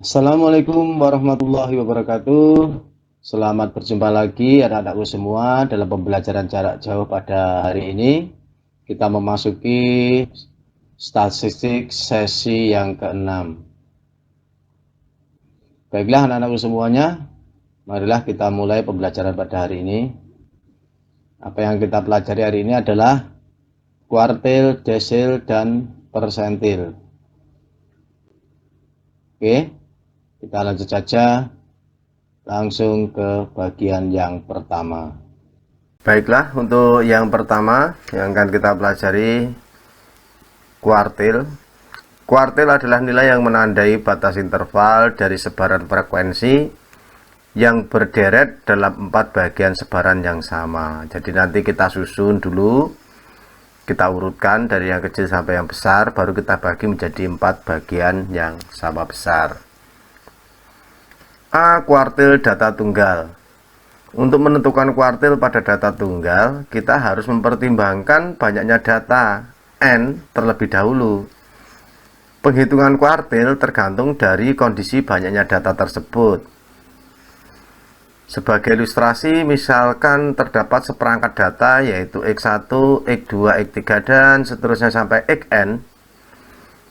Assalamualaikum warahmatullahi wabarakatuh. Selamat berjumpa lagi anak-anakku semua dalam pembelajaran jarak jauh pada hari ini. Kita memasuki statistik sesi yang ke-6. Baiklah anak-anakku semuanya, marilah kita mulai pembelajaran pada hari ini. Apa yang kita pelajari hari ini adalah kuartil, desil, dan persentil. Oke, kita lanjut saja langsung ke bagian yang pertama. Baiklah, untuk yang pertama yang akan kita pelajari kuartil. Kuartil adalah nilai yang menandai batas interval dari sebaran frekuensi yang berderet dalam 4 bagian sebaran yang sama. Jadi nanti kita susun dulu, kita urutkan dari yang kecil sampai yang besar, baru kita bagi menjadi 4 bagian yang sama besar. A. Kuartil data tunggal. Untuk menentukan kuartil pada data tunggal, kita harus mempertimbangkan banyaknya data N terlebih dahulu. Penghitungan kuartil tergantung dari kondisi banyaknya data tersebut. Sebagai ilustrasi, misalkan terdapat seperangkat data yaitu X1, X2, X3, dan seterusnya sampai Xn.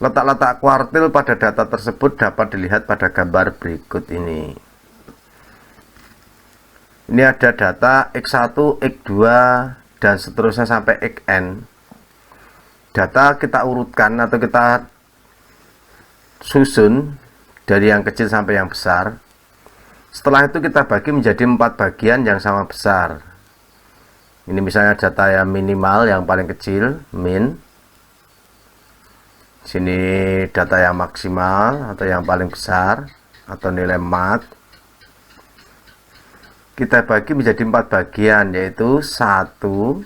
Letak-letak kuartil pada data tersebut dapat dilihat pada gambar berikut ini. Ini ada data X1, X2, dan seterusnya sampai Xn. Data kita urutkan atau kita susun dari yang kecil sampai yang besar. Setelah itu kita bagi menjadi 4 bagian yang sama besar. Ini misalnya data yang minimal, yang paling kecil, min. Sini data yang maksimal atau yang paling besar atau nilai mat. Kita bagi menjadi 4 bagian, yaitu 1,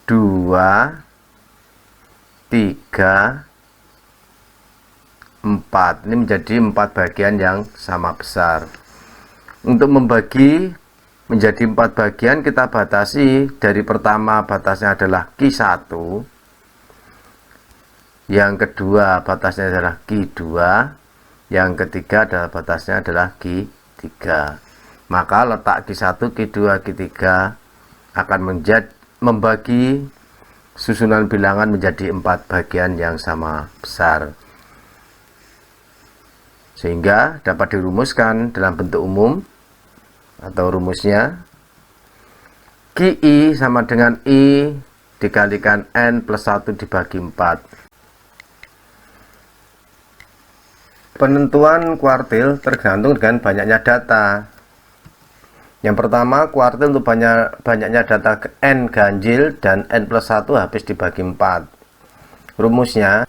2, 3, 4. Ini menjadi 4 bagian yang sama besar. Untuk membagi menjadi 4 bagian, kita batasi. Dari pertama batasnya adalah Q1, yang kedua batasnya adalah Q2, yang ketiga adalah batasnya adalah Q3. Maka letak Q1, Q2, Q3 akan membagi susunan bilangan menjadi 4 bagian yang sama besar, sehingga dapat dirumuskan dalam bentuk umum atau rumusnya QI sama dengan I dikalikan N plus 1 dibagi 4. Penentuan kuartil tergantung dengan banyaknya data. Yang pertama, kuartil untuk banyaknya data N ganjil dan N plus 1 habis dibagi 4. Rumusnya.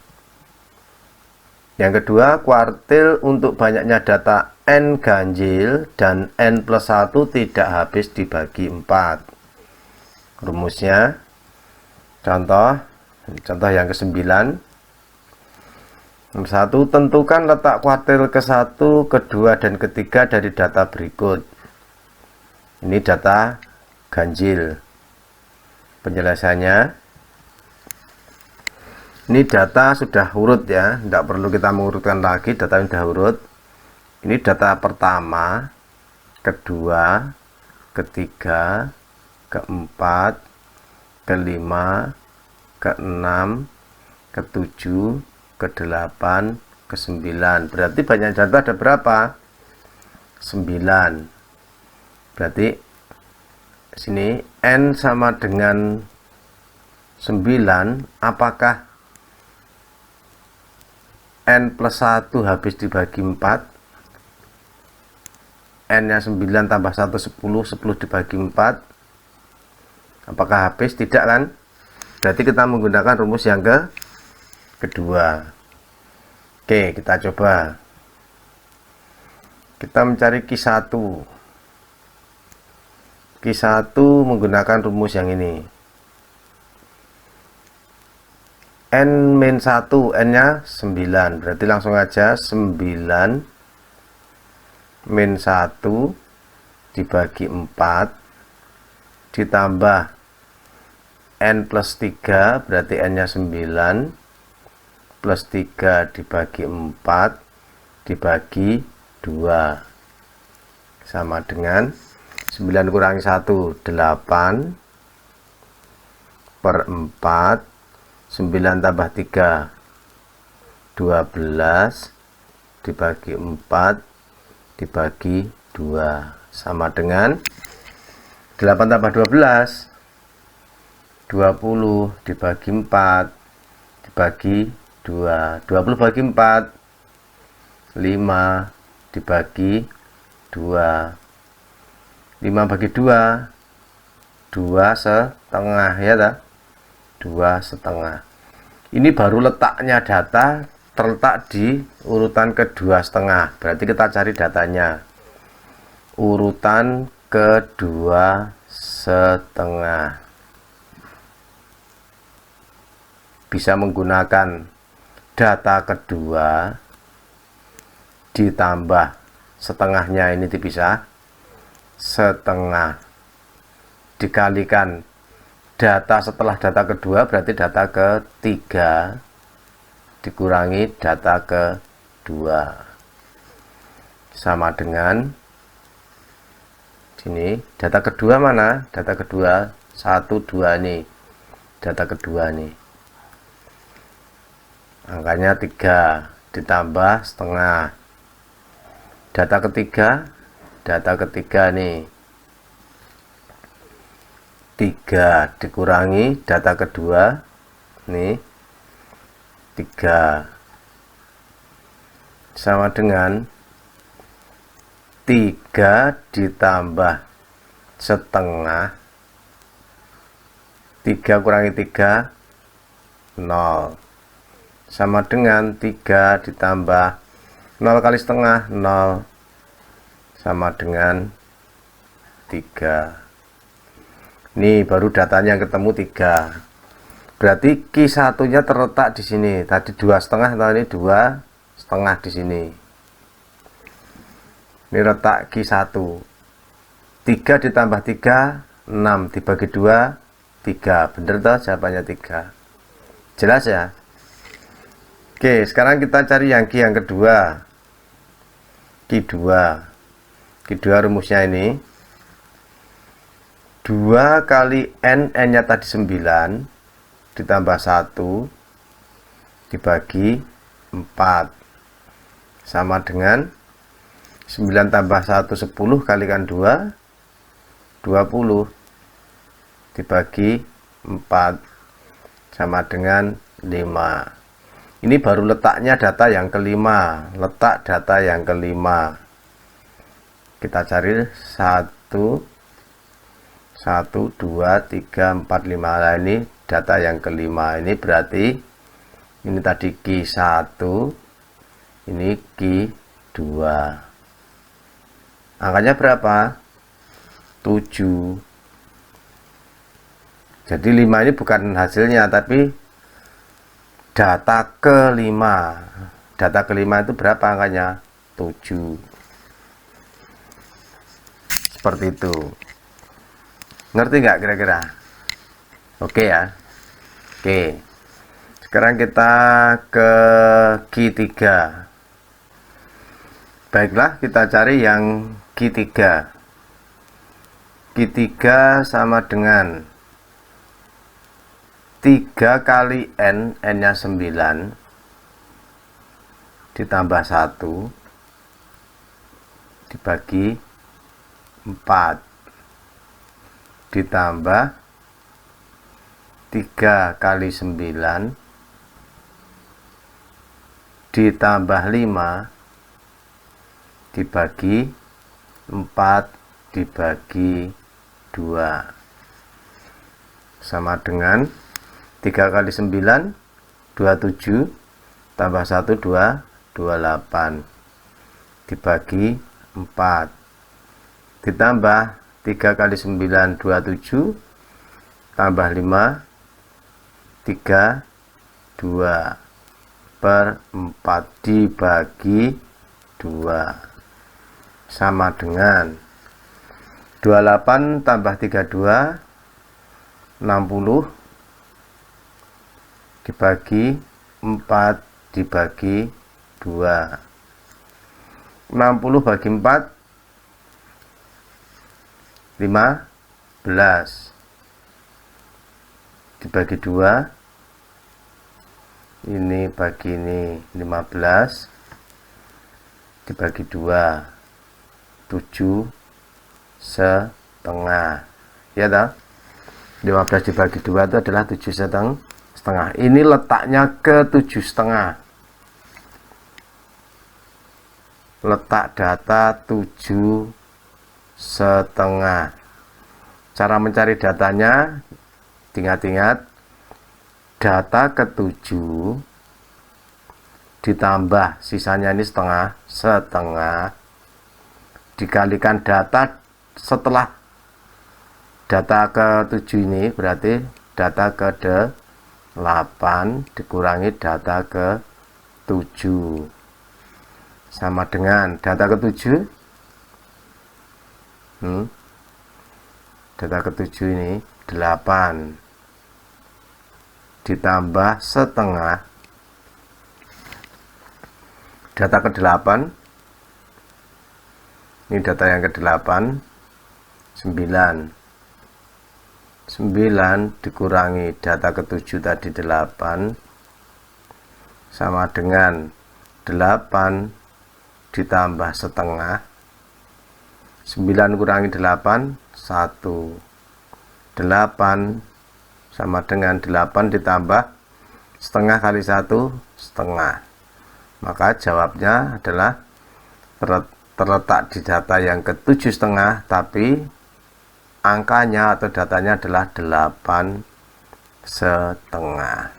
Yang kedua, kuartil untuk banyaknya data N ganjil dan N plus 1 tidak habis dibagi 4. Rumusnya, contoh yang ke-9. Nomor 1, tentukan letak kuartil ke-1, ke-2, dan ke-3 dari data berikut. Ini data ganjil. Penjelasannya, ini data sudah urut ya, tidak perlu kita mengurutkan lagi, data sudah urut. Ini data pertama, kedua, ketiga, keempat, kelima, keenam, ketujuh, ke-8, ke-9. Berarti banyak data ada berapa? 9. Berarti sini N sama dengan 9. Apakah N plus 1 habis dibagi 4? N nya 9 tambah 1, 10. 10 dibagi 4. Apakah habis? Tidak kan? Berarti kita menggunakan rumus yang kedua. Oke, kita coba. Kita mencari Q1. Q1 menggunakan rumus yang ini. N-1, N-nya 9. Berarti langsung aja 9 min 1 dibagi 4 ditambah N plus 3, berarti N-nya 9 plus 3 dibagi 4 dibagi 2 sama dengan 9 kurangi 1 8 per 4, 9 tambah 3 12 dibagi 4 dibagi 2 sama dengan 8 tambah 12 20 dibagi 4 dibagi 2, 20 bagi 4 5 dibagi 2, 5 bagi 2 2 setengah ya dah, 2 setengah. Ini baru letaknya data terletak di urutan kedua setengah, berarti kita cari datanya urutan kedua setengah. Bisa menggunakan data kedua ditambah setengahnya, ini dipisah, setengah dikalikan data setelah data kedua, berarti data ketiga dikurangi data kedua sama dengan sini. Data kedua mana? Data kedua 1 2 nih, data kedua nih, angkanya 3 ditambah setengah. Data ketiga nih 3 dikurangi data kedua nih 3 sama dengan 3 ditambah setengah. 3 kurangi 3 0 sama dengan 3 ditambah 0 kali setengah 0 sama dengan 3. Ini baru datanya yang ketemu 3. Berarti Q1 nya terletak di sini. Tadi 2,5, nah ini 2,5 di sini. Ini letak Q1. 3 ditambah 3 6 dibagi 2 3. Bener toh jawabannya 3. Jelas ya? Oke, sekarang kita cari yang Q yang kedua. Q2. Q2 rumusnya ini 2 kali N, N-nya tadi 9 ditambah 1 dibagi 4 sama dengan 9 tambah 1 10 kalikan 2 20 dibagi 4 sama dengan 5. Ini baru letaknya data yang kelima, letak data yang kelima. Kita cari 1 2 3 4 5. Nah, ini data yang kelima. Ini berarti ini tadi Q1, ini Q2. Angkanya berapa? 7. Jadi 5 ini bukan hasilnya, tapi data kelima. Data kelima itu berapa angkanya? 7. Seperti itu. Ngerti nggak kira-kira? Oke ya. Oke. Sekarang kita ke Q3. Baiklah, kita cari yang Q3. Q3 sama dengan 3 kali N, N-nya 9 ditambah 1 dibagi 4 ditambah 3 kali 9 ditambah 5 dibagi 4 dibagi 2 sama dengan 3 kali 9 27 tambah 1 2 28 dibagi 4 ditambah 3 kali 9 27 tambah 5 3 2 per 4 dibagi 2 sama dengan 28 tambah 32 60 dibagi 4 dibagi 2 60 bagi 4 15 dibagi 2, ini bagi ini 15 dibagi 2 7 setengah, ya toh. 15 dibagi 2 itu adalah 7 setengah. Ini letaknya ke 7 setengah. Letak data 7 setengah. Cara mencari datanya, ingat-ingat, data ke 7 ditambah sisanya ini setengah dikalikan data setelah data ke 7 ini, berarti data ke 8 dikurangi data ke 7 sama dengan data ke 7 data ke 7 ini 8 ditambah setengah data ke 8, ini data yang ke 8 9 dikurangi data ke 7 tadi 8 sama dengan 8 ditambah setengah. 9 kurangi 8 1, 8 sama dengan 8 ditambah setengah kali 1 setengah. Maka jawabnya adalah terletak di data yang ke 7 setengah, tapi angkanya atau datanya adalah 8 setengah.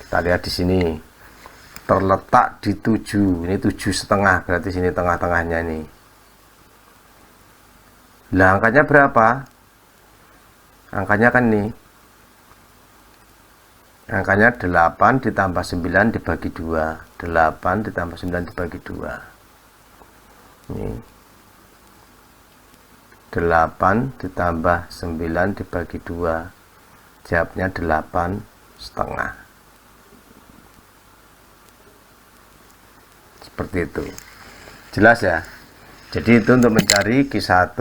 Kita lihat di sini terletak di 7, ini 7 setengah, berarti sini tengah-tengahnya ini. Lah angkanya berapa? Angkanya kan ini, angkanya 8 ditambah 9 dibagi 2, 8 ditambah 9 dibagi 2, ini 8 ditambah 9 dibagi 2, jawabnya 8 setengah. Seperti itu, jelas ya. Jadi itu untuk mencari Q1,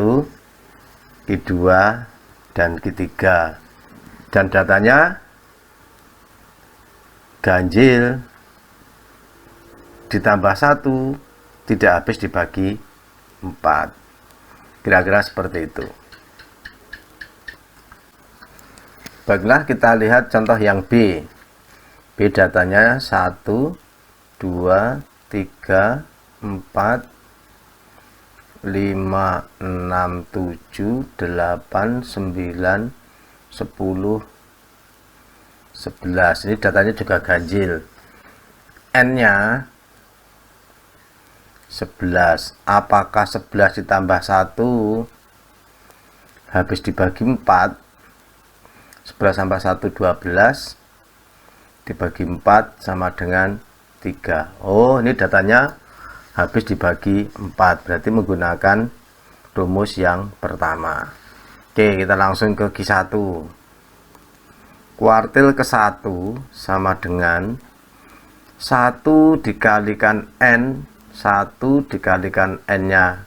Q2 dan Q3, dan datanya ganjil ditambah 1 tidak habis dibagi 4. Kira-kira seperti itu. Baiklah, kita lihat contoh yang B. B datanya 1 2 3 4 5 6 7 8 9 10 11. Ini datanya juga ganjil. N-nya 11. Apakah 11 ditambah 1 habis dibagi 4? 11 tambah 1 12 dibagi 4 sama dengan 3. Oh, ini datanya habis dibagi 4, berarti menggunakan rumus yang pertama. Oke, kita langsung ke Q1. Kuartil ke 1 sama dengan 1 dikalikan N, 1 dikalikan N-nya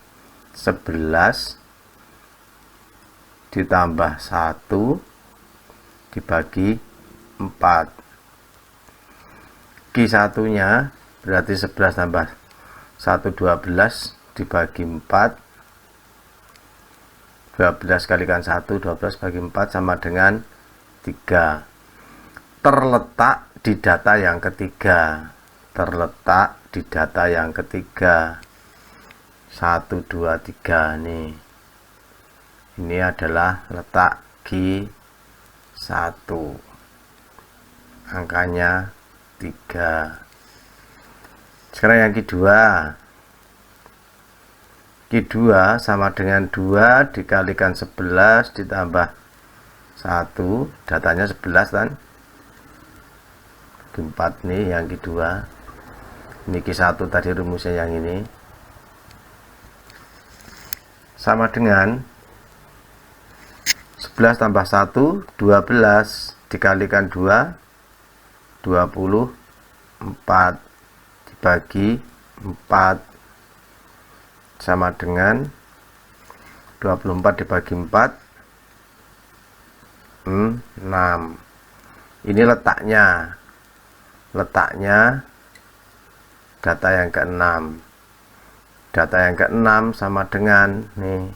11 ditambah 1 dibagi 4. Q1 nya berarti 11 tambah 1 12 dibagi 4, 12 kalikan 1 12 bagi 4 sama dengan 3. Terletak di data yang ketiga, terletak di data yang ketiga 1 2 3 nih. Ini adalah letak Q1, angkanya 3. Sekarang yang Q2. Q2 sama dengan 2 dikalikan 11 ditambah 1, datanya 11 kan. Q4 nih yang Q2. Ini Q1 tadi rumusnya yang ini. Sama dengan 11 tambah 1 12 dikalikan 2 24 dibagi 4 sama dengan 24 dibagi 4 6. Ini letaknya data yang ke-6. Data yang ke-6 sama dengan nih,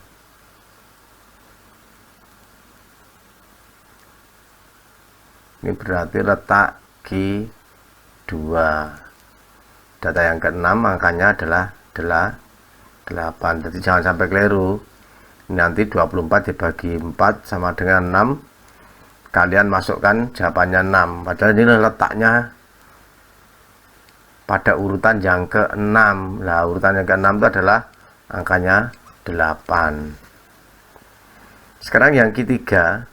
ini berarti letak Q2. Data yang ke-6 angkanya adalah 8. Jadi jangan sampai keliru. Nanti 24 dibagi 4 sama dengan 6. Kalian masukkan jawabannya 6. Padahal ini letaknya pada urutan yang ke-6. Nah, urutan yang ke-6 itu adalah angkanya 8. Sekarang yang ketiga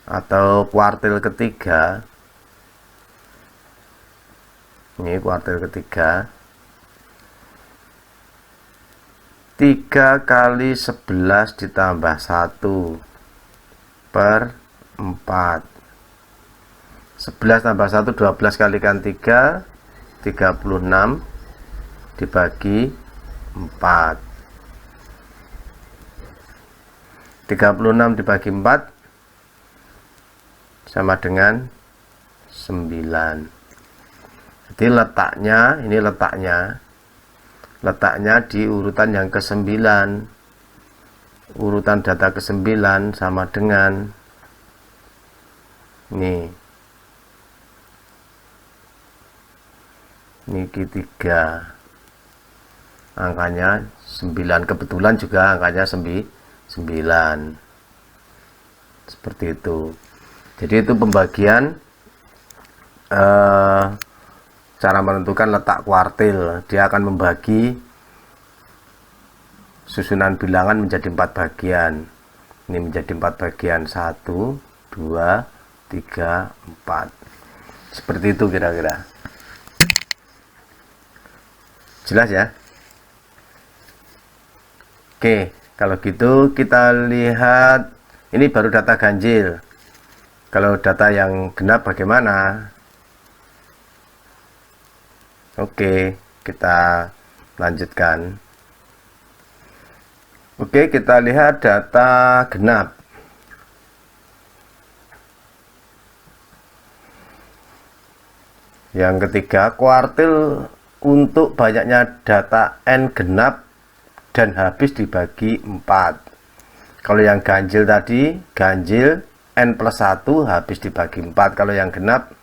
atau kuartil ketiga. Ini kuartil ketiga. 3 kali 11 ditambah 1 per 4. 11 tambah 1 12 kalikan 3 36 dibagi 4. 36 dibagi 4 sama dengan 9. Jadi letaknya, ini letaknya di urutan yang ke-9. Urutan data ke-9 sama dengan ini Q3. Angkanya 9. Kebetulan juga angkanya 9. Seperti itu. Jadi itu pembagian cara menentukan letak kuartil. Dia akan membagi susunan bilangan menjadi 4 bagian. Ini menjadi 4 bagian. 1, 2, 3, 4. Seperti itu kira-kira. Jelas ya? Oke, kalau gitu kita lihat. Ini baru data ganjil. Kalau data yang genap bagaimana? Oke, kita lanjutkan. Oke, kita lihat data genap. Yang ketiga, kuartil untuk banyaknya data N genap dan habis dibagi 4. Kalau yang ganjil tadi, ganjil N plus 1 habis dibagi 4. Kalau yang genap,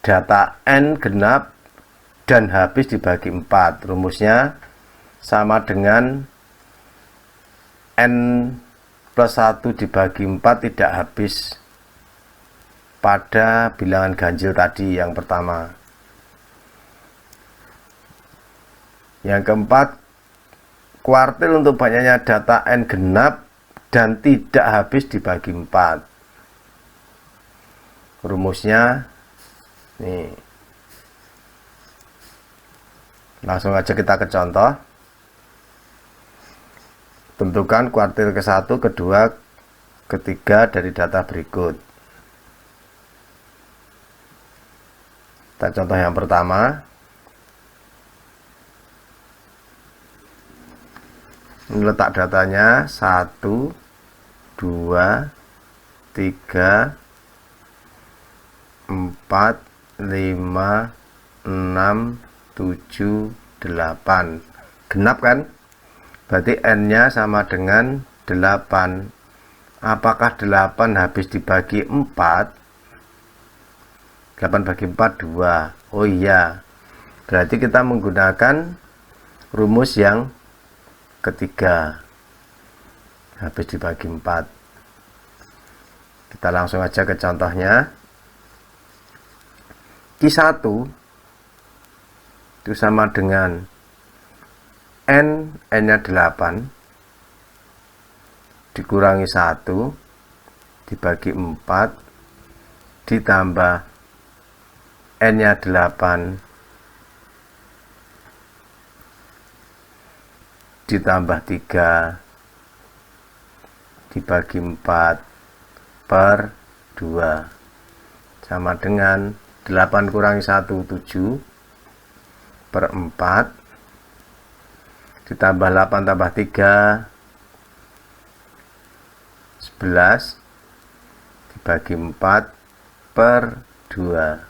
data N genap dan habis dibagi 4. Rumusnya sama dengan N plus 1 dibagi 4 tidak habis pada bilangan ganjil tadi yang pertama. Yang keempat, kuartil untuk banyaknya data N genap dan tidak habis dibagi 4. Rumusnya nih. Langsung aja kita ke contoh. Tentukan kuartil ke-1, kedua, ketiga dari data berikut. Kita contoh yang pertama. Ini letak datanya 1, 2, 3, 4, 5, 6, 7, 8. Genap kan? Berarti N-nya sama dengan 8. Apakah 8 habis dibagi 4? 8 bagi 4, 2. Oh iya. Berarti kita menggunakan rumus yang ketiga. Habis dibagi 4. Kita langsung aja ke contohnya. Q1 itu sama dengan N-nya 8 dikurangi 1 dibagi 4 ditambah N-nya 8 ditambah 3 dibagi 4 per 2 sama dengan 8 kurangi 1, 7 per 4 ditambah 8 tambah 3 11 dibagi 4 per 2.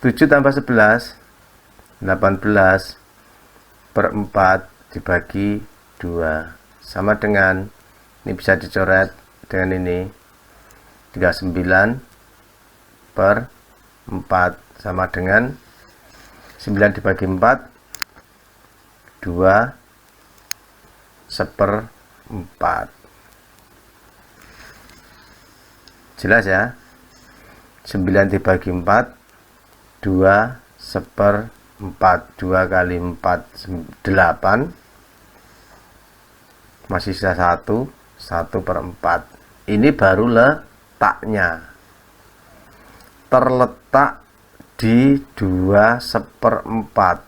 7 tambah 11 18 per 4 dibagi 2 sama dengan, ini bisa dicoret dengan ini, 39 per 4 sama dengan 9 dibagi 4 2 1/4. Jelas ya? 9 dibagi 4 2 1/4. 2 kali 4 8, masih sisa 1 1/4. Ini baru letaknya, terletak di 2 1/4.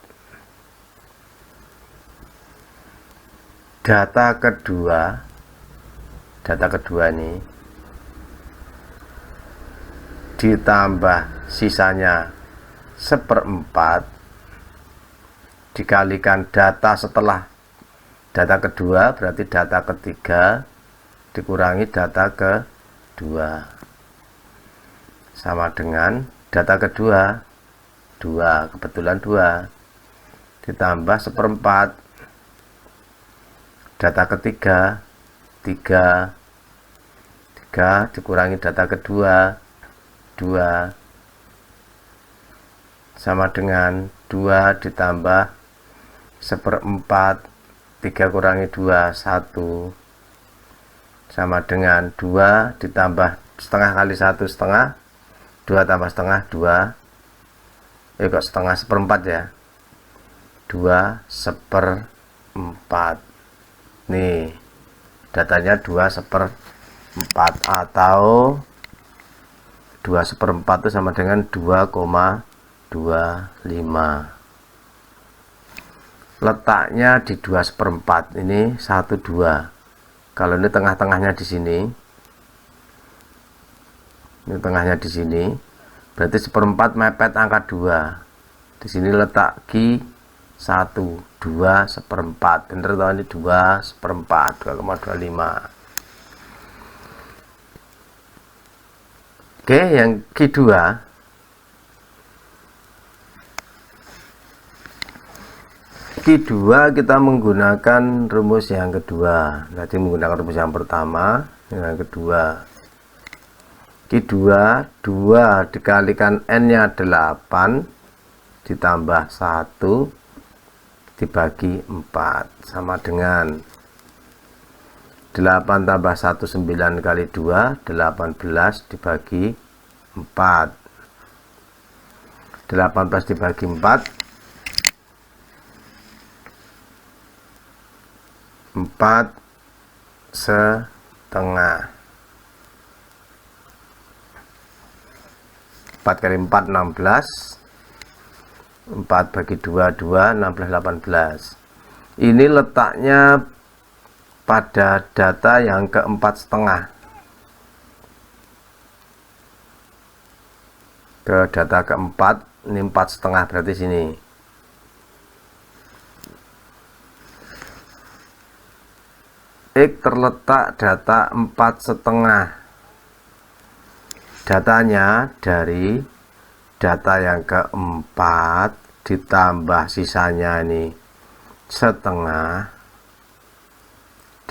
Data kedua ini ditambah sisanya 1/4 dikalikan data setelah data kedua, berarti data ketiga dikurangi data kedua sama dengan data kedua 2, kebetulan 2 ditambah 1/4 data ketiga 3 dikurangi data kedua 2 sama dengan 2 ditambah 1/4 3 kurangi 2 1 sama dengan 2 ditambah setengah kali 1 setengah, 2 tambah setengah 2, kok setengah 1/4 ya, 2 1/4. Nih datanya 2 1/4 atau 2 1/4 itu sama dengan 2,25. Letaknya di 2 1/4 ini 1 2. Kalau ini tengah-tengahnya di sini, ini tengahnya di sini, berarti 1/4 mepet angka 2. Di sini letak Q 1 2 1/4. Bener toh, ini 2 1/4 2,25. Oke, yang Q2 kita menggunakan rumus yang kedua. Tadi menggunakan rumus yang pertama, yang kedua. Q2 2 dikalikan N nya 8 ditambah 1 dibagi 4 sama dengan 8 tambah 1 9 kali 2 18 dibagi 4. 18 dibagi 4 4,5. 4 kali 4 16, 4 bagi 2 2, 16 18. Ini letaknya pada data yang ke-4,5. Ke data ke-4, ini 4,5 berarti sini. X terletak data 4,5. Datanya dari data yang ke-4 ditambah sisanya ini setengah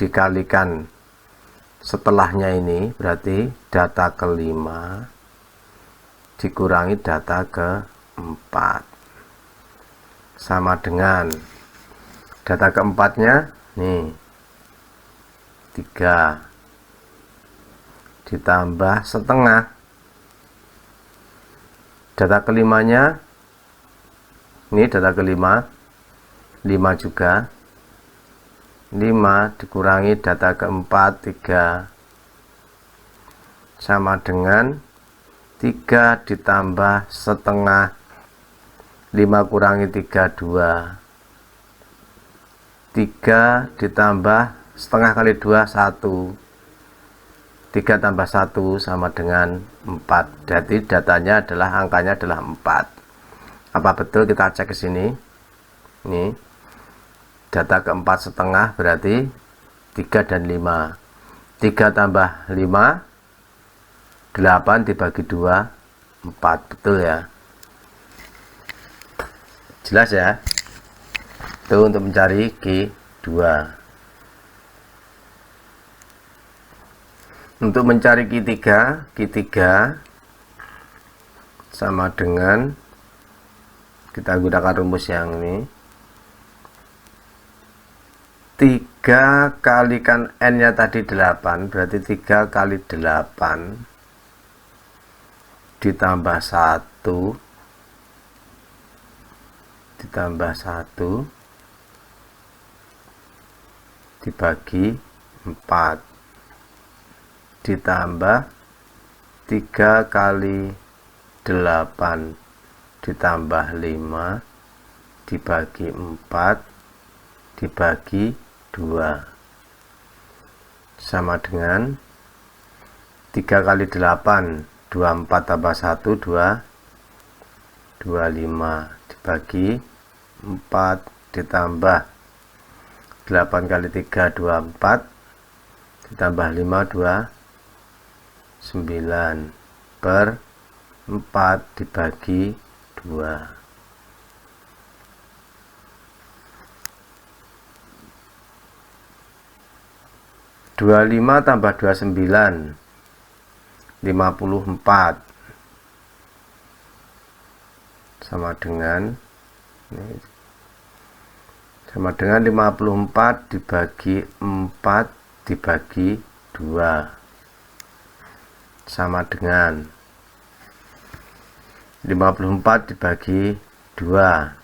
dikalikan setelahnya ini, berarti data ke-5 dikurangi data ke-4 sama dengan data ke-4-nya nih 3 ditambah setengah data ke-5-nya, ini data ke-5 5 juga, 5 dikurangi data ke-4 3 sama dengan 3 ditambah setengah, 5 kurangi 3 2, 3 ditambah setengah kali 2 1, 3 tambah 1 sama dengan 4. Jadi datanya adalah, angkanya adalah 4. Apa betul? Kita cek ke sini. Ini data keempat setengah berarti 3 dan 5. 3 tambah 5 8 dibagi 2 4, betul ya, jelas ya. Itu untuk mencari Q2. Untuk mencari Q3 sama dengan, kita gunakan rumus yang ini, 3 kalikan N nya tadi 8, berarti 3 kali 8 ditambah 1 dibagi 4 ditambah 3 kali 8 ditambah 5 dibagi 4 dibagi 2 sama dengan 3 kali 8 24 tambah 1 25 dibagi 4 ditambah 8 kali 3 24 ditambah 5 9 per 4 dibagi 2. 25 tambah 29 54 sama dengan 54 dibagi 4 dibagi 2 sama dengan 54 dibagi 2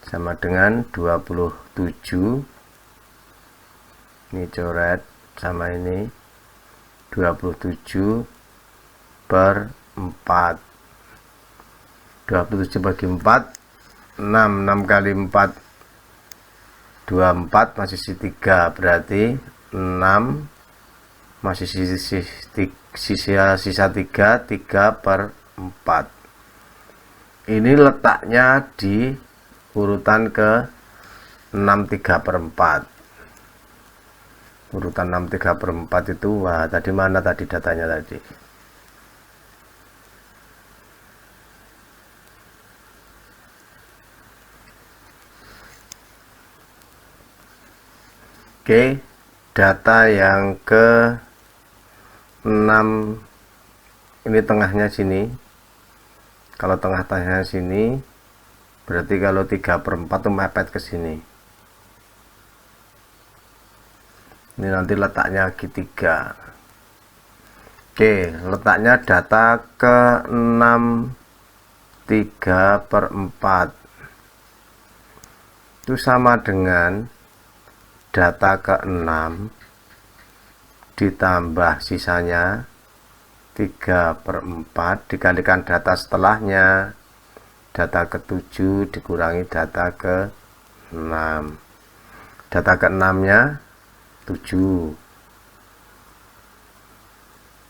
sama dengan 27. Ini coret sama ini 27 per 4. 27 bagi 4 6 kali 4 24 masih sisa 3, berarti 6 masih sisa 3 per 4. Ini letaknya di urutan ke 6 3 per 4. Urutan 6 3 per 4 itu, wah, tadi mana tadi datanya tadi? Oke, data yang ke 6 ini tengahnya sini. Kalau tengah-tengahnya sini berarti kalau 3 per 4 itu mepet ke sini. Ini nanti letaknya Q3. Oke, letaknya data ke 6 3 per 4 itu sama dengan data ke 6 ditambah sisanya 3 per 4 dikalikan data setelahnya, data ke 7 dikurangi data ke 6. Data ke 6 nya 7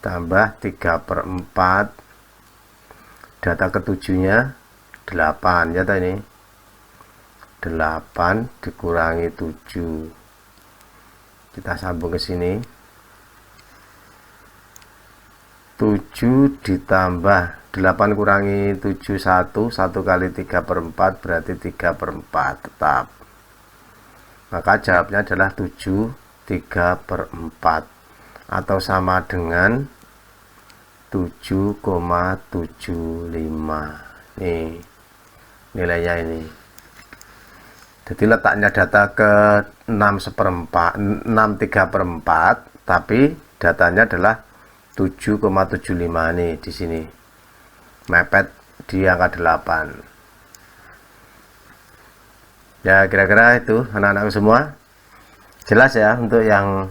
tambah 3 per 4, data ke 7 nya 8 ya tadi, 8 dikurangi 7, kita sambung ke sini, 7 ditambah 8 kurangi 7 1 kali 3 per 4 berarti 3 per 4 tetap, maka jawabnya adalah 7 3 per 4 atau sama dengan 7,75. nih nilainya ini. Jadi letaknya data ke 6 seperempat 6 3 per 4 tapi datanya adalah 7,75 nih di sini, mepet di angka 8 ya. Kira-kira itu anak-anakku semua jelas ya untuk yang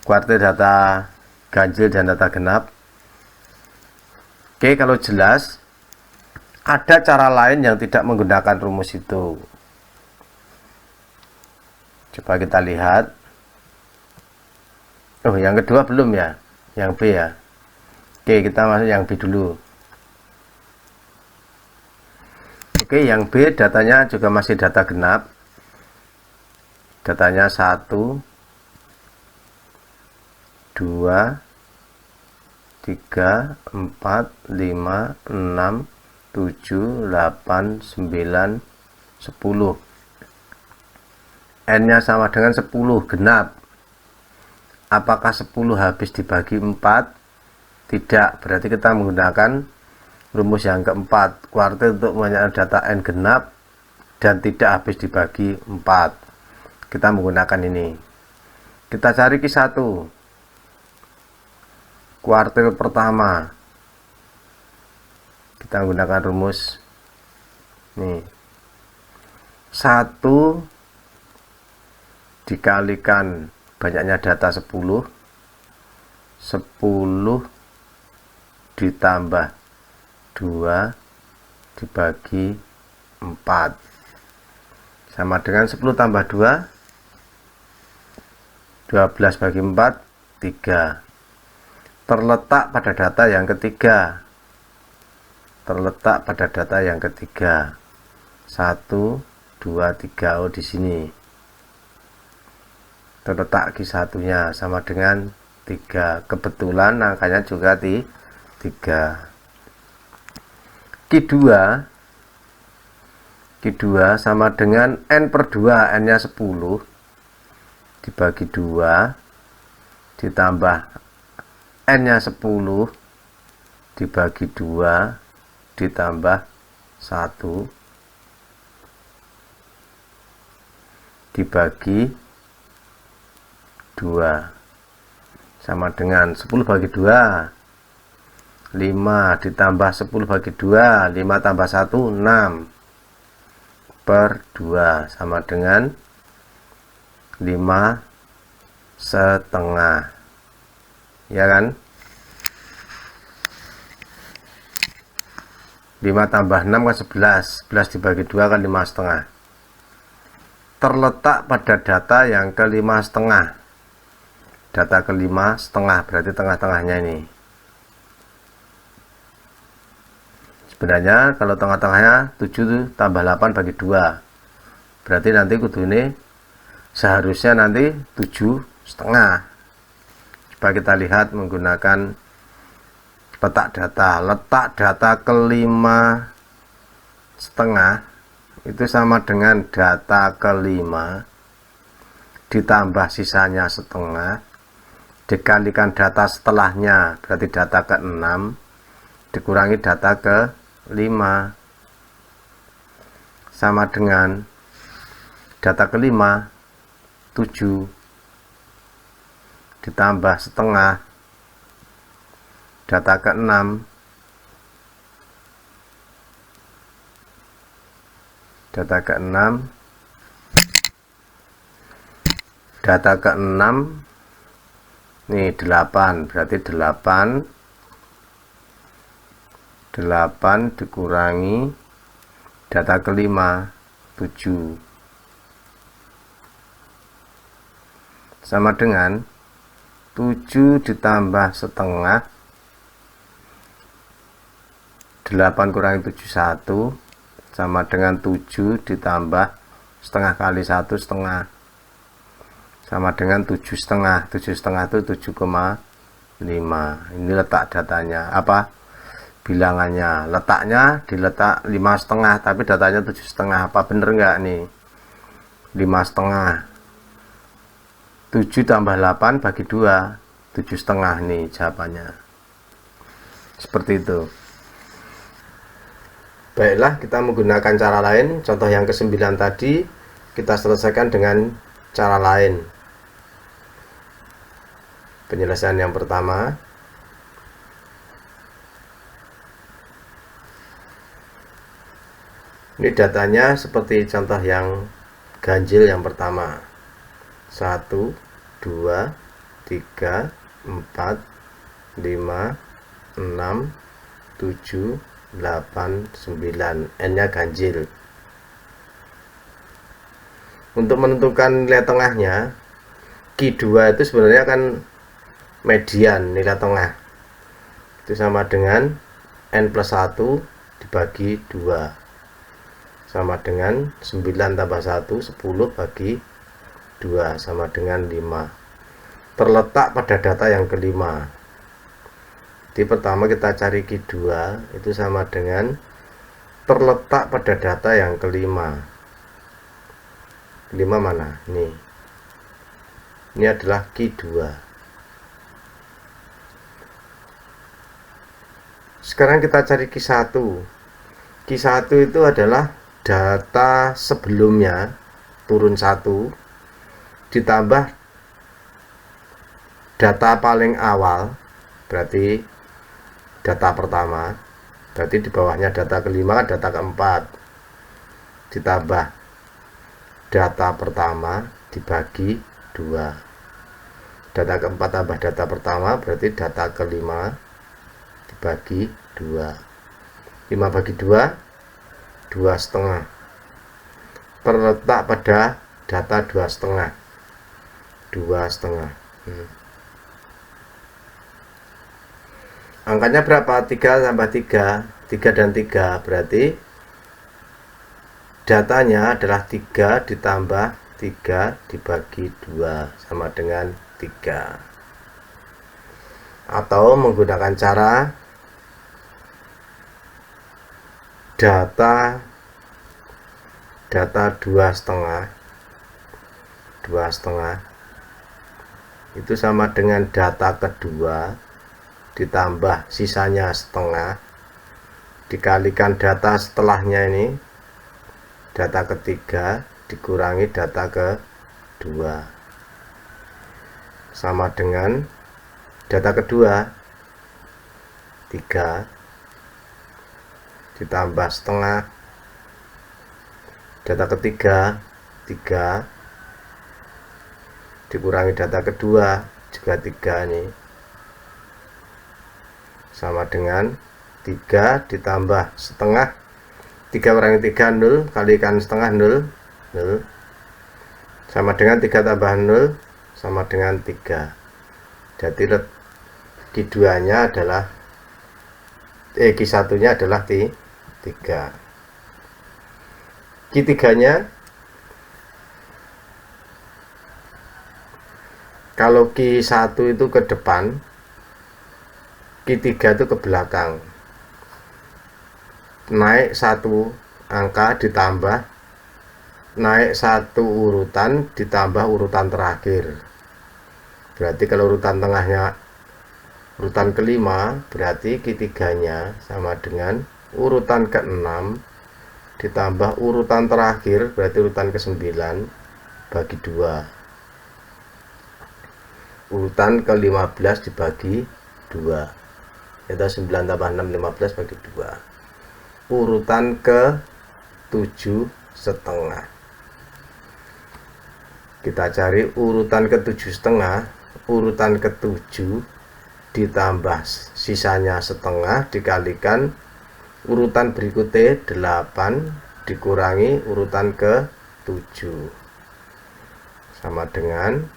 kuartil data ganjil dan data genap. Oke, kalau jelas ada cara lain yang tidak menggunakan rumus itu. Coba kita lihat. Oh, yang kedua belum ya, yang B ya. Oke, kita masuk yang B dulu. Oke, yang B datanya juga masih data genap. datanya 1, 2, 3, 4, 5, 6, 7, 8, 9, 10. N nya sama dengan 10 genap. Apakah 10 habis dibagi 4? Tidak, berarti kita menggunakan rumus yang keempat, kuartil untuk menyatakan data N genap dan tidak habis dibagi 4. Kita menggunakan ini. Kita cari Q1, kuartil pertama. Kita menggunakan rumus nih, 1 dikalikan banyaknya data 10 ditambah 2 dibagi 4 sama dengan 10 tambah 2, 12 bagi 4, 3. Terletak pada data yang ketiga. Terletak pada data yang ketiga. 1, 2, 3. Oh, di sini. Terletak Q1 nya sama dengan 3. Kebetulan angkanya juga di 3. Q2 sama dengan N per 2, N nya 10 dibagi 2 ditambah N nya 10 dibagi 2 ditambah 1 dibagi 2 sama dengan 10 bagi 2, 5 ditambah 10 bagi 2, 5 tambah 1, 6 per 2 sama dengan 5,5, ya kan? 5 tambah 6 kan 11, 11 dibagi 2 kan 5,5. Terletak pada data yang ke 5,5. Data ke 5,5 berarti tengah-tengahnya ini. Sebenarnya kalau tengah-tengahnya 7 tambah 8 bagi 2. Berarti nanti kudu ini seharusnya nanti 7,5. Coba kita lihat menggunakan letak data. Letak data ke 5,5 itu sama dengan data ke 5 ditambah sisanya setengah dikalikan data setelahnya, berarti data ke 6 dikurangi data ke 5 sama dengan data ke 5 7 ditambah setengah data ke 6 data ke 6 nih 8, berarti 8 dikurangi data ke 5 7 sama dengan 7 ditambah setengah 8 kurangi 7 1 sama dengan 7 ditambah setengah kali 1 setengah sama dengan 7,5. 7,5 itu 7,5. Ini letak datanya, apa bilangannya, letaknya diletak 5,5 tapi datanya 7,5. Apa bener enggak nih? 5,5. 7 tambah 8 bagi 2, 7,5 nih jawabannya. Seperti itu. Baiklah, kita menggunakan cara lain. Contoh yang ke-9 tadi kita selesaikan dengan cara lain. Penyelesaian yang pertama, ini datanya seperti contoh yang ganjil yang pertama. 1, 2, 3, 4, 5, 6, 7, 8, 9. N nya ganjil. Untuk menentukan nilai tengahnya, Q2 itu sebenarnya kan median nilai tengah. Itu sama dengan N plus 1 dibagi 2 sama dengan 9 tambah 1, 10 bagi 2 sama dengan 5. Terletak pada data yang kelima. Di pertama kita cari Q2 itu sama dengan terletak pada data yang kelima. Kelima mana? Ini adalah Q2. Sekarang kita cari Q1. Q1 itu adalah data sebelumnya turun 1 ditambah data paling awal, berarti data pertama, berarti di bawahnya data kelima kan data keempat, ditambah data pertama dibagi 2. Data keempat tambah data pertama berarti data kelima dibagi 2. 5 bagi 2, 2,5. Terletak pada data 2,5. 2,5. Angkanya berapa? 3 tambah 3, 3 dan 3, berarti datanya adalah 3 ditambah 3 dibagi 2 sama dengan 3. Atau menggunakan cara data 2,5 itu sama dengan data kedua ditambah sisanya setengah dikalikan data setelahnya, ini data ketiga dikurangi data kedua, sama dengan data kedua 3 ditambah setengah data ketiga 3 dikurangi data kedua juga 3, ini sama dengan 3 ditambah setengah, 3 kurangi 3 0, kalikan setengah 0, 0 sama dengan 3 tambah 0 sama dengan 3. Jadi Q2 nya adalah Q1 nya adalah 3. Q3 nya, kalau Q1 itu ke depan, Q3 itu ke belakang, naik 1 angka ditambah naik 1 urutan ditambah urutan terakhir. Berarti kalau urutan tengahnya urutan kelima, berarti Q3 nya sama dengan urutan ke-6 ditambah urutan terakhir, berarti urutan ke-9 bagi 2. Urutan ke-15 dibagi 2, itu 9 tambah 6, 15 bagi 2. Urutan ke-7,5. Kita cari urutan ke-7,5. Urutan ke-7 ditambah sisanya setengah dikalikan urutan berikutnya 8 dikurangi urutan ke-7, sama dengan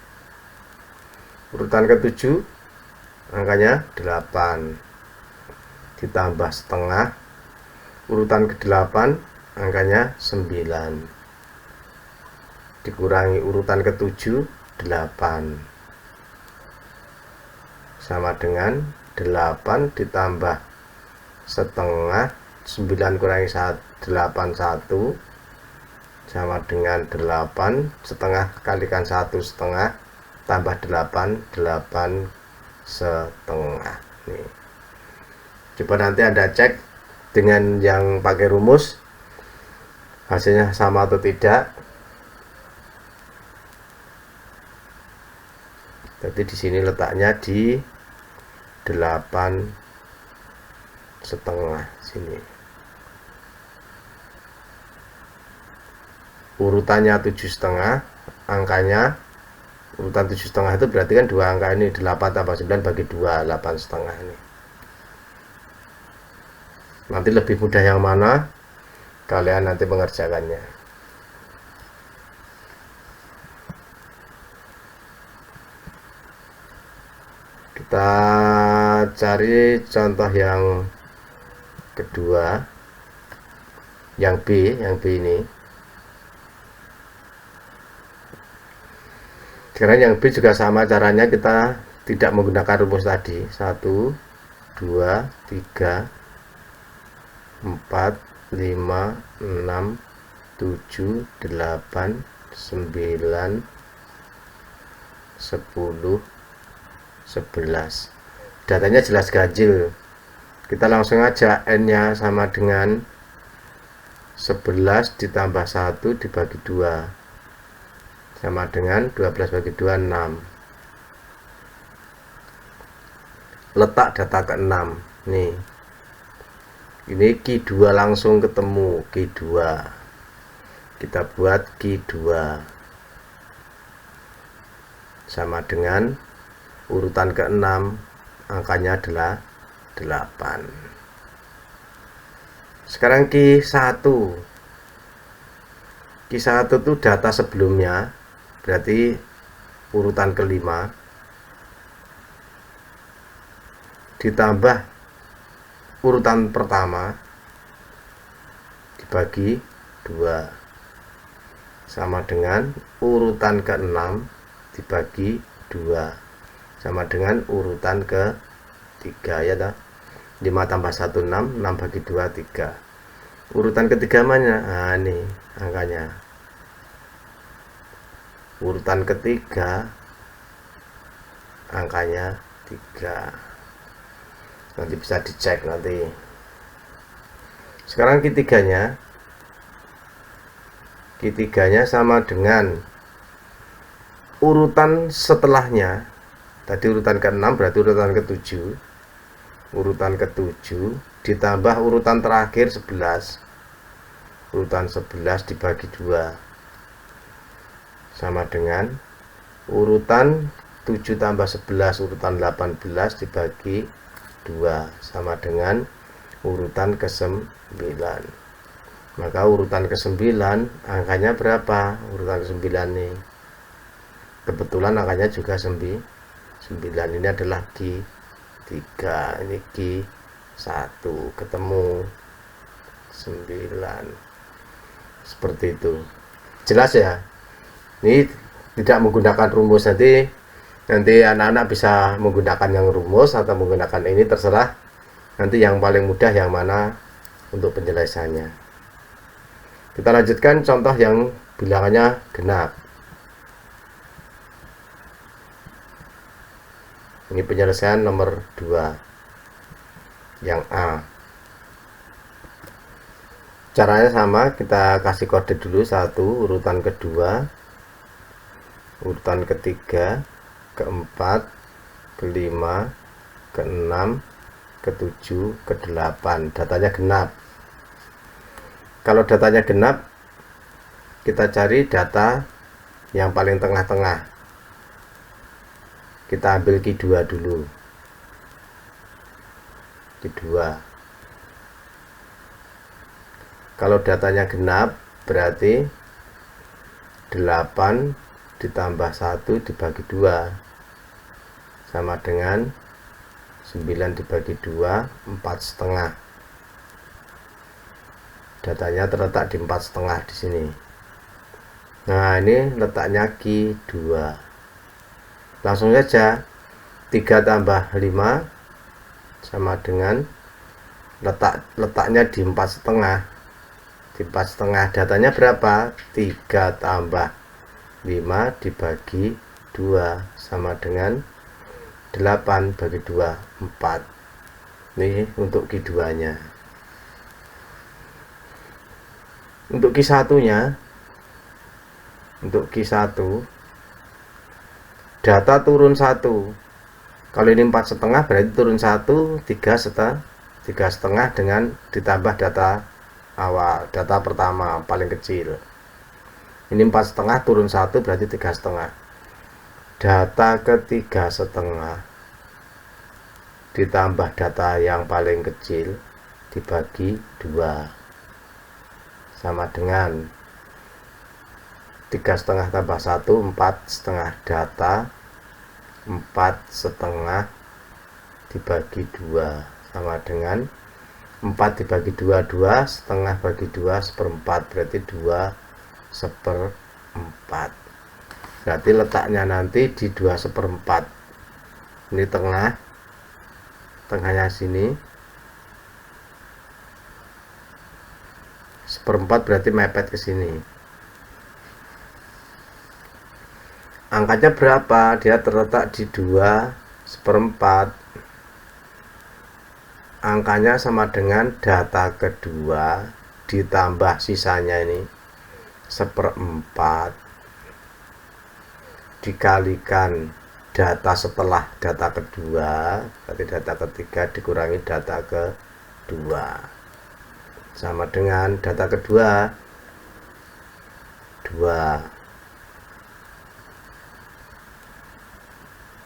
urutan ke-7 angkanya 8 ditambah setengah urutan ke-8 angkanya 9 dikurangi urutan ke-7 8 sama dengan 8 ditambah setengah 9 kurangi 8 1 sama dengan 8 setengah kalikan 1 setengah tambah 8 setengah. Nih, coba nanti Anda cek dengan yang pakai rumus hasilnya sama atau tidak. Jadi di sini letaknya di 8 setengah sini. Urutannya 7,5, angkanya urutan 7,5 itu berarti kan dua angka ini, 8 tambah 9 bagi 2, 8 setengah ini. Nanti lebih mudah yang mana, kalian nanti mengerjakannya. Kita cari contoh yang kedua, yang B ini. Sekarang yang B juga sama caranya, kita tidak menggunakan rumus tadi. 1 2 3 4 5 6 7 8 9 10 11. Datanya jelas ganjil. Kita langsung aja, N nya sama dengan 11 ditambah 1 dibagi 2 sama dengan 12 bagi 2 6. Letak data ke-6 nih, ini Q2 langsung ketemu. Q2 kita buat Q2 sama dengan urutan ke-6, angkanya adalah 8. Sekarang Q1 itu data sebelumnya, berarti urutan kelima ditambah urutan pertama dibagi 2 sama dengan urutan ke-6 dibagi 2 sama dengan urutan ke-3, ya dah. 5 tambah 1 6, 6 bagi 2 3. Urutan ketiga mana? Nah, ini angkanya. Urutan ketiga angkanya 3. Nanti bisa dicek nanti. Sekarang Q3-nya sama dengan urutan setelahnya. Tadi urutan ke-6, berarti urutan ke-7. Urutan ke-7 ditambah urutan terakhir 11. Urutan 11 dibagi 2 sama dengan urutan 7 tambah 11, urutan 18 dibagi 2 sama dengan urutan ke-9. Maka urutan ke-9 angkanya berapa? Urutan ke-9 nih, kebetulan angkanya juga 9. Ini adalah Q3, ini Q1, ketemu 9. Seperti itu. Jelas ya? Ini tidak menggunakan rumus. Nanti anak-anak bisa menggunakan yang rumus atau menggunakan ini, terserah. Nanti yang paling mudah yang mana untuk penjelasannya. Kita lanjutkan contoh yang bilangannya genap. Ini penyelesaian nomor 2 yang A. Caranya sama, kita kasih kode dulu. 1 urutan kedua, urutan ketiga, keempat, kelima, keenam, ketujuh, ke-8. Datanya genap. Kalau datanya genap, kita cari data yang paling tengah-tengah. Kita ambil Q2 dulu. Q2. Kalau datanya genap, berarti 8 ditambah 1 dibagi 2 sama dengan 9 dibagi 2, 4,5. Datanya terletak di 4,5 di sini. Nah, ini letaknya Q2. Langsung saja, 3 tambah 5 sama dengan letaknya di 4,5. Di 4,5 datanya berapa? 3 tambah 5 dibagi 2 sama dengan 8 bagi 2, 4. Ini untuk Q2 nya. Untuk Q1 nya, untuk Q1 data turun 1. Kalau ini 4,5 berarti turun 1, 3,5 dengan ditambah data awal, data pertama paling kecil. Ini 4,5 turun 1 berarti 3,5. Data ke-3,5 ditambah data yang paling kecil dibagi 2 sama dengan 3,5 tambah 1, 4,5. Data 4,5 dibagi 2 sama dengan 4 dibagi 2, 2, setengah bagi 2, 1/4, berarti 2/4. berarti letaknya nanti di 2/4. Ini tengahnya sini 1/4, berarti mepet ke sini. Angkanya berapa? Dia terletak di 2/4. Angkanya sama dengan data kedua ditambah sisanya ini 1/4 dikalikan data setelah data kedua, berarti data ketiga dikurangi data kedua, sama dengan data kedua 2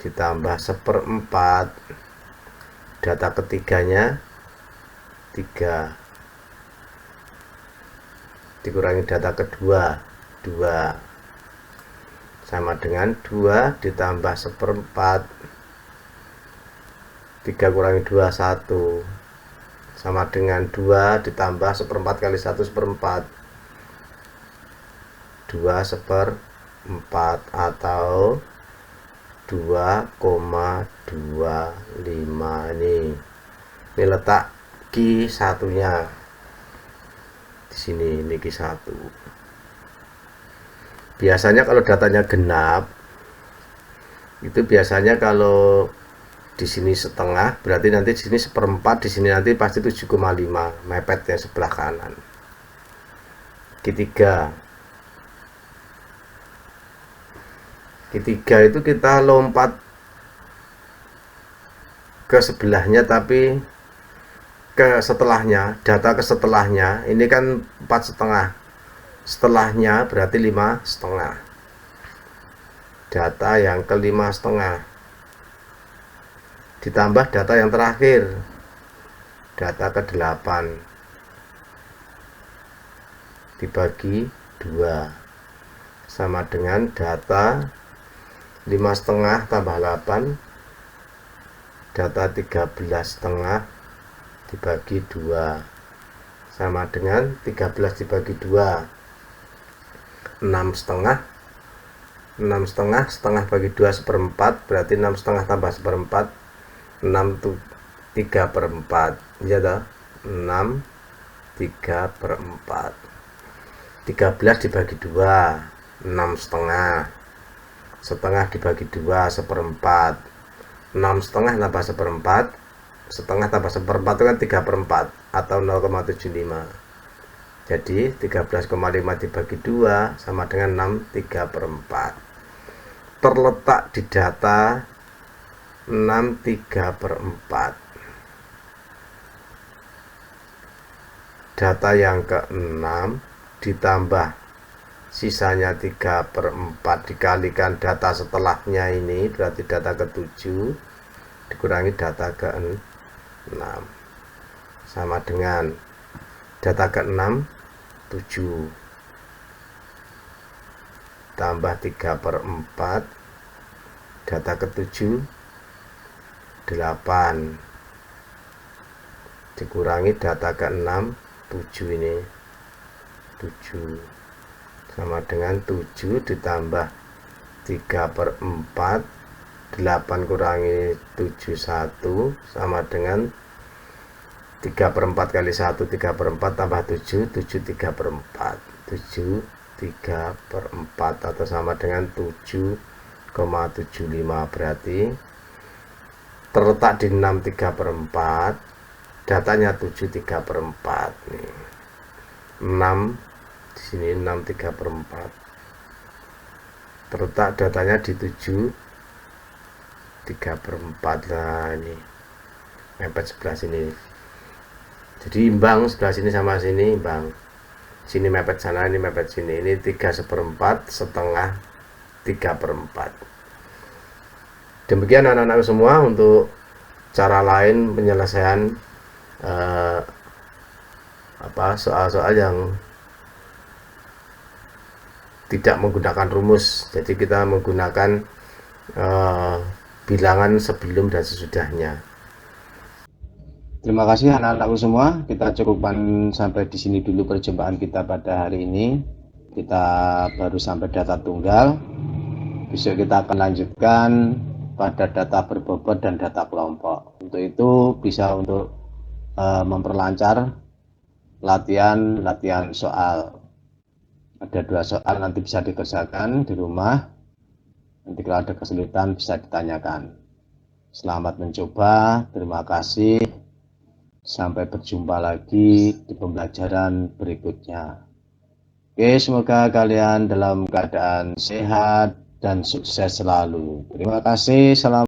ditambah 1/4 data ketiganya 3 dikurangi data kedua 2, sama dengan 2 ditambah 1/4 3 kurangi 2 1, sama dengan 2 ditambah 1/4 kali 1 1/4 2/4 atau 2,25 ini letak Q1 nya di sini. Ini Q1. Biasanya kalau datanya genap itu biasanya kalau di sini setengah, berarti nanti di sini 1/4, di sini nanti pasti 7,5 mepet ya sebelah kanan. Q3 itu kita lompat ke sebelahnya, tapi ke setelahnya, data ke setelahnya ini kan 4,5, setelahnya berarti 5,5, data yang ke 5,5 ditambah data yang terakhir, data ke 8 dibagi 2 sama dengan data 5,5 tambah 8, data 13,5 dibagi 2 sama dengan 13 dibagi 2 6,5, 6,5 setengah bagi 2 1/4, berarti 6,5 tambah 1/4 6 3/4 ya toh, 6 3/4. 13 dibagi 2 6,5, setengah dibagi 2 1/4, 6,5 tambah 1/4, setengah tambah 1/4 itu kan 3/4 atau 0,75. Jadi 13,5 dibagi 2 sama dengan 6 3/4. Terletak di data 6 3/4. Data yang ke-6 ditambah sisanya 3/4 dikalikan data setelahnya ini, berarti data ke-7 dikurangi data ke-6 sama dengan data ke-6 7 tambah 3/4 data ke-7 8 dikurangi data ke-6 7 ini 7 sama dengan 7 ditambah 3/4 8 kurangi 7 1 sama dengan 3/4 kali 1 3/4 tambah 7 7 3/4 7 3/4 atau sama dengan 7,75, berarti terletak di 6 3/4, datanya 7 3/4 nih. 6 di sini 6 3/4, terletak datanya di 7 3/4. Nah ini mepet sebelah sini, jadi imbang sebelah sini sama sini imbang, sini mepet sana, ini mepet sini, ini 3/4 setengah 3/4. Demikian anak-anakku semua untuk cara lain penyelesaian soal-soal yang tidak menggunakan rumus. Jadi kita menggunakan bilangan sebelum dan sesudahnya. Terima kasih anak-anakku semua. Kita cukupkan sampai di sini dulu perjumpaan kita pada hari ini. Kita baru sampai data tunggal. Besok kita akan lanjutkan pada data berbobot dan data kelompok. Untuk itu bisa untuk memperlancar latihan soal. Ada 2 soal nanti bisa dikerjakan di rumah. Nanti kalau ada kesulitan bisa ditanyakan. Selamat mencoba, terima kasih. Sampai berjumpa lagi di pembelajaran berikutnya. Oke, semoga kalian dalam keadaan sehat dan sukses selalu. Terima kasih. Salam.